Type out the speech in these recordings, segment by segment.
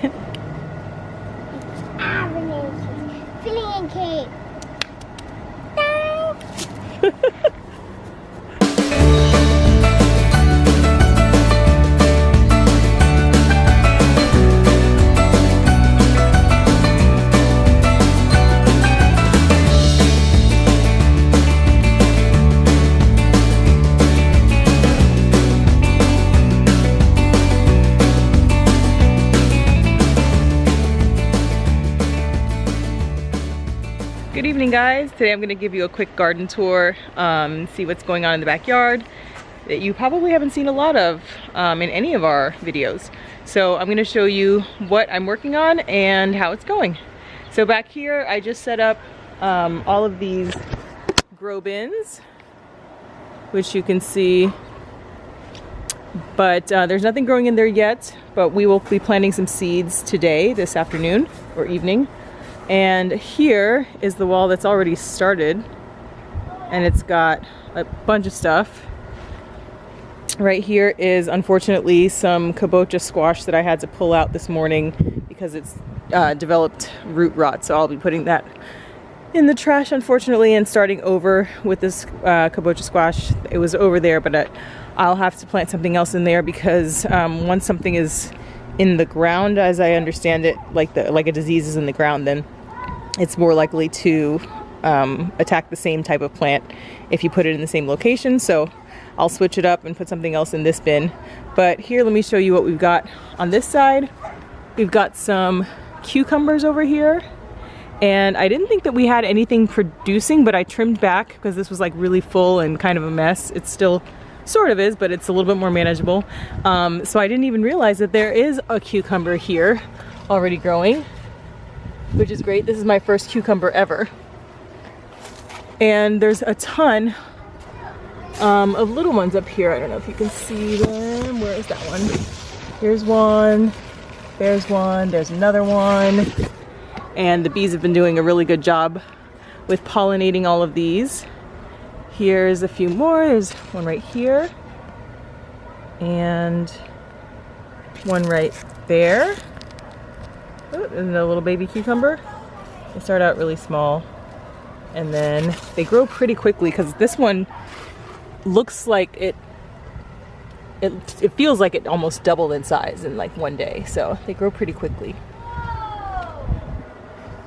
Filling cake. Good evening, guys. Today I'm going to give you a quick garden tour, see what's going on in the backyard that you probably haven't seen a lot of in any of our videos. So I'm going to show you what I'm working on and how it's going. So back here I just set up all of these grow bins, which you can see, but there's nothing growing in there yet, but we will be planting some seeds today, this afternoon or evening. And here is the wall that's already started, and it's got a bunch of stuff. Right here is unfortunately some kabocha squash that I had to pull out this morning because it's developed root rot, so I'll be putting that in the trash unfortunately and starting over with this kabocha squash. It was over there, but I'll have to plant something else in there because once something is in the ground, as I understand it, like a disease is in the ground, then it's more likely to attack the same type of plant if you put it in the same location. So I'll switch it up and put something else in this bin. But here, let me show you what we've got on this side. We've got some cucumbers over here, and I didn't think that we had anything producing, but I trimmed back because this was like really full and kind of a mess. It's still sort of is, but it's a little bit more manageable. So I didn't even realize that there is a cucumber here already growing, which is great. This is my first cucumber ever. And there's a ton of little ones up here. I don't know if you can see them. Where is that one? Here's one. There's one. There's another one. And the bees have been doing a really good job with pollinating all of these. Here's a few more. There's one right here and one right there. Oh, and a little baby cucumber. They start out really small and then they grow pretty quickly because this one looks like it feels like it almost doubled in size in like one day. So they grow pretty quickly.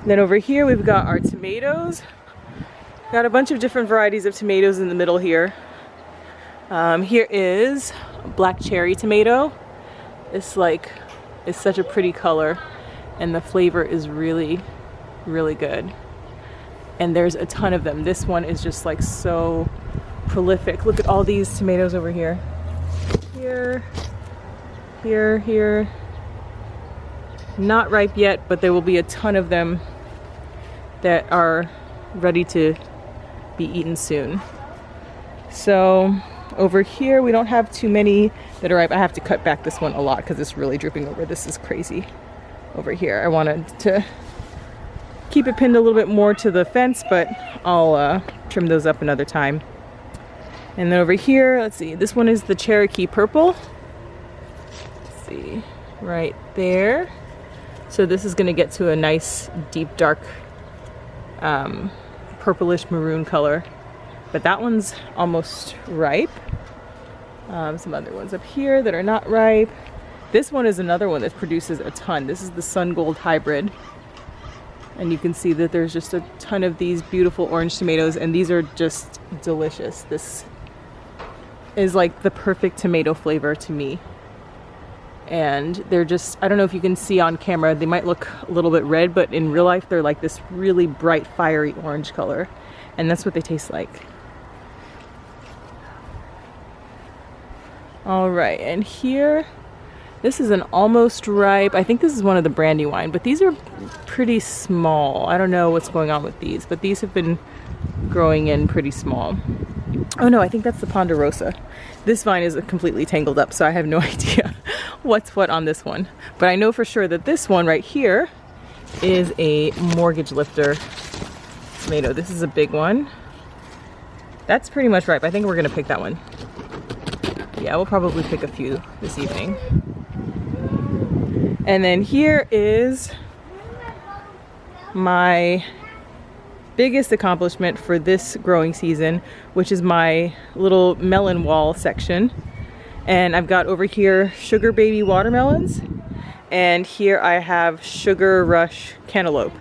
Then over here we've got our tomatoes. Got a bunch of different varieties of tomatoes in the middle here. Here is black cherry tomato. It's such a pretty color and the flavor is really, really good. And there's a ton of them. This one is just like so prolific. Look at all these tomatoes over here. Here, here, here. Not ripe yet, but there will be a ton of them that are ready to be eaten soon. So over here we don't have too many that are ripe. I have to cut back this one a lot because it's really drooping over. This is crazy over here. I wanted to keep it pinned a little bit more to the fence, but I'll trim those up another time. And then over here, let's see, this one is the Cherokee purple. Let's see, right there. So this is going to get to a nice deep dark purplish maroon color, but that one's almost ripe. Some other ones up here that are not ripe. This one is another one that produces a ton. This is the Sun Gold hybrid, and you can see that there's just a ton of these beautiful orange tomatoes, and these are just delicious. This is like the perfect tomato flavor to me. And they're just, I don't know if you can see on camera, they might look a little bit red, but in real life they're like this really bright fiery orange color, and that's what they taste like. All right, and here, this is an almost ripe, I think this is one of the Brandywine, but these are pretty small. I don't know what's going on with these, but these have been growing in pretty small. Oh no, I think that's the Ponderosa. This vine is completely tangled up, so I have no idea what's what on this one. But I know for sure that this one right here is a mortgage lifter tomato. This is a big one. That's pretty much ripe. I think we're gonna pick that one. Yeah, we'll probably pick a few this evening. And then here is my biggest accomplishment for this growing season, which is my little melon wall section. And I've got over here sugar baby watermelons, and here I have sugar rush cantaloupe.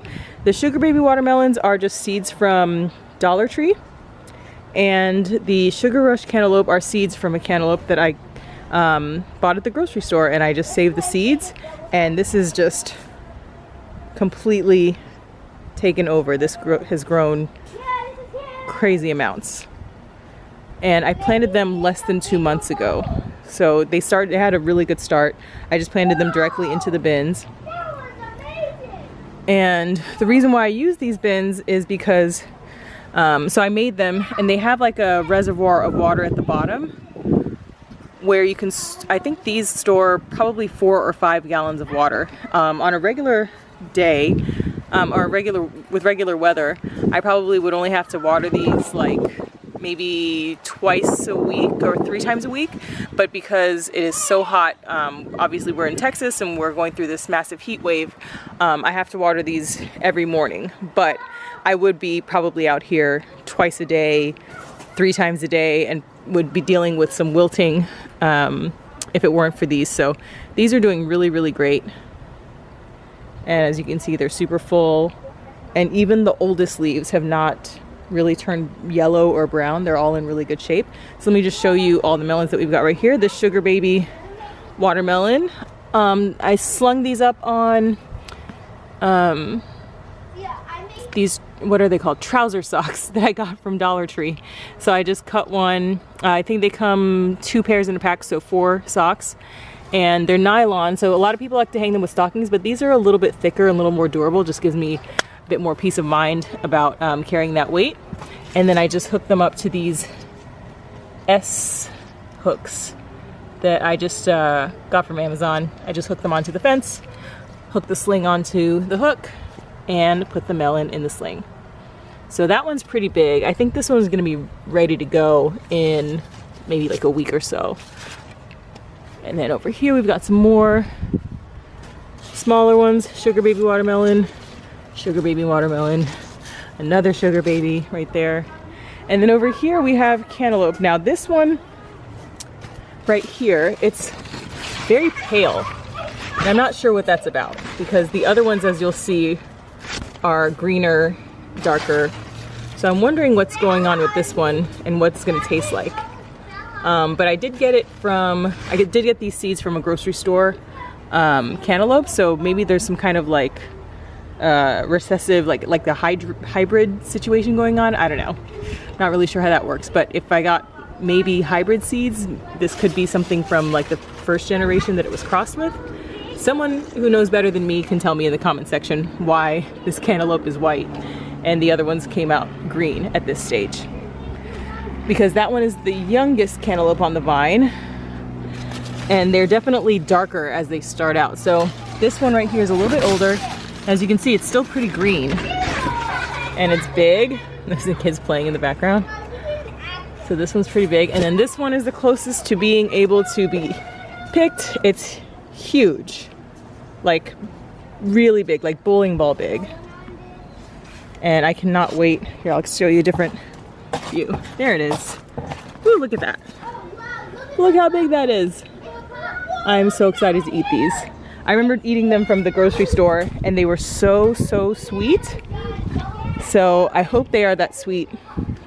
The sugar baby watermelons are just seeds from Dollar Tree, and the sugar rush cantaloupe are seeds from a cantaloupe that I bought at the grocery store, and I just saved the seeds, and this is just completely taken over. This has grown crazy amounts, and I planted them less than 2 months ago, so they had a really good start. I just planted them directly into the bins. And the reason why I use these bins is because so I made them, and they have like a reservoir of water at the bottom where you can, I think these store probably 4 or 5 gallons of water. On a regular day, or with regular weather, I probably would only have to water these like maybe twice a week or 3 times a week. But because it is so hot, obviously we're in Texas and we're going through this massive heat wave, I have to water these every morning. But I would be probably out here twice a day, 3 times a day, and would be dealing with some wilting if it weren't for these. So these are doing really, really great. And as you can see, they're super full. And even the oldest leaves have not really turned yellow or brown. They're all in really good shape. So let me just show you all the melons that we've got right here. The sugar baby watermelon. I slung these up on these, what are they called? Trouser socks that I got from Dollar Tree. So I just cut one. I think they come 2 pairs in a pack, so 4 socks. And they're nylon, so a lot of people like to hang them with stockings, but these are a little bit thicker and a little more durable. Just gives me a bit more peace of mind about carrying that weight. And then I just hook them up to these S hooks that I just got from Amazon. I just hook them onto the fence, hook the sling onto the hook, and put the melon in the sling. So that one's pretty big. I think this one's gonna be ready to go in maybe like a week or so. And then over here we've got some more smaller ones. Sugar baby watermelon, another sugar baby right there. And then over here we have cantaloupe. Now this one right here, it's very pale. And I'm not sure what that's about, because the other ones, as you'll see, are greener, darker. So I'm wondering what's going on with this one and what it's gonna taste like. But I did get these seeds from a grocery store cantaloupe, so maybe there's some kind of like recessive, like the hybrid situation going on. I don't know. Not really sure how that works, but if I got maybe hybrid seeds, this could be something from like the first generation that it was crossed with. Someone who knows better than me can tell me in the comment section why this cantaloupe is white and the other ones came out green at this stage. Because that one is the youngest cantaloupe on the vine, and they're definitely darker as they start out. So this one right here is a little bit older. As you can see, it's still pretty green, and it's big. There's the kids playing in the background. So this one's pretty big, and then this one is the closest to being able to be picked. It's huge, like really big, like bowling ball big. And I cannot wait. Here, I'll show you a different view. There it is. Ooh, look at that. Look how big that is. I'm so excited to eat these. I remember eating them from the grocery store, and they were so sweet. So I hope they are that sweet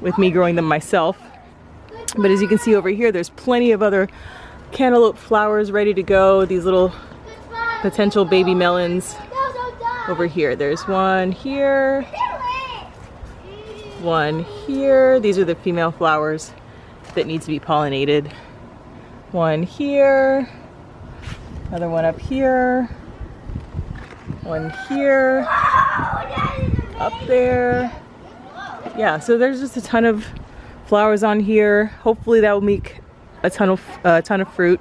with me growing them myself. But as you can see over here, there's plenty of other cantaloupe flowers ready to go. These little potential baby melons over here. There's one here, one here. These are the female flowers that need to be pollinated. One here, another one up here, one here, up there. Yeah, so there's just a ton of flowers on here. Hopefully that will make a ton of fruit.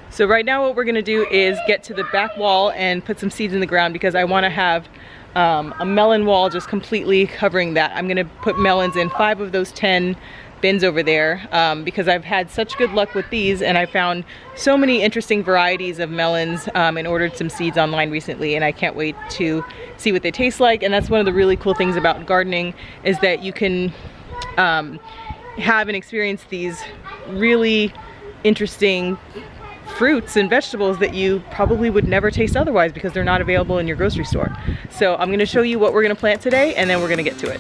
So right now what we're gonna do is get to the back wall and put some seeds in the ground, because I want to have a melon wall just completely covering that. I'm gonna put melons in 5 of those 10 bins over there because I've had such good luck with these, and I found so many interesting varieties of melons and ordered some seeds online recently, and I can't wait to see what they taste like. And that's one of the really cool things about gardening, is that you can have and experience these really interesting fruits and vegetables that you probably would never taste otherwise because they're not available in your grocery store. So I'm going to show you what we're going to plant today, and then we're going to get to it.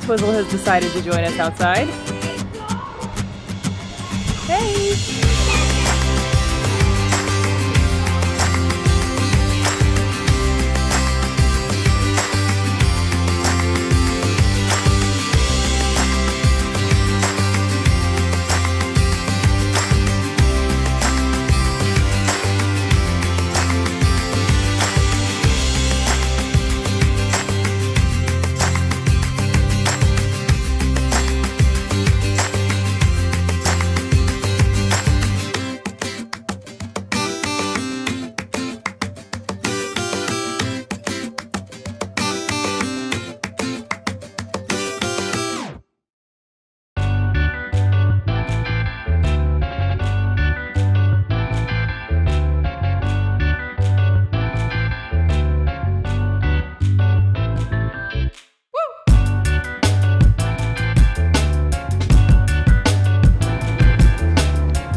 Twizzle has decided to join us outside. Hey!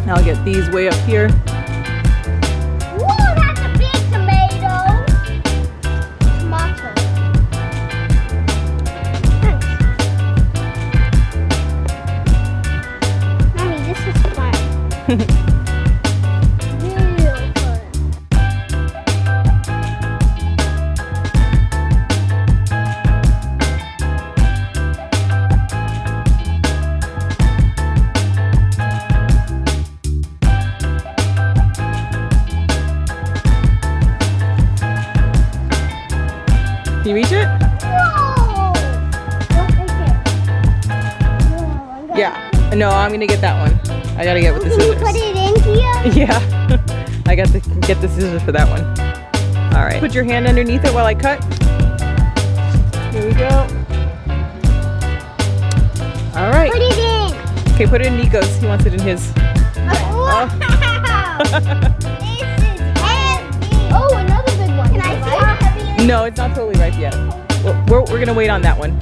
Now I'll get these way up here. Whoa, that's a big tomato! Tomato. Nice. Mommy, this is fun. Real fun. Can you reach it? Whoa! Don't take it. No, I'm gonna- Yeah. No, I'm gonna get that one. I gotta get with the Can you scissors. put it in here? Yeah. I got to get the scissors for that one. All right. Put your hand underneath it while I cut. Here we go. All right. Put it in. Okay, put it in Nico's. He wants it in his. Wow! This is heavy. Oh, another big one. Can I see how heavy it is? No, it's not totally ripe yet. We're gonna wait on that one.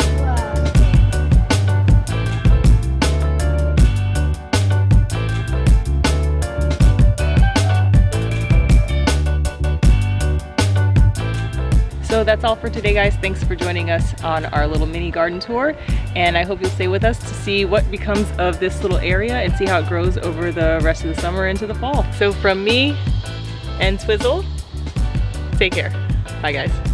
So that's all for today, guys. Thanks for joining us on our little mini garden tour, and I hope you'll stay with us to see what becomes of this little area and see how it grows over the rest of the summer into the fall. So from me and Twizzle, take care. Bye, guys.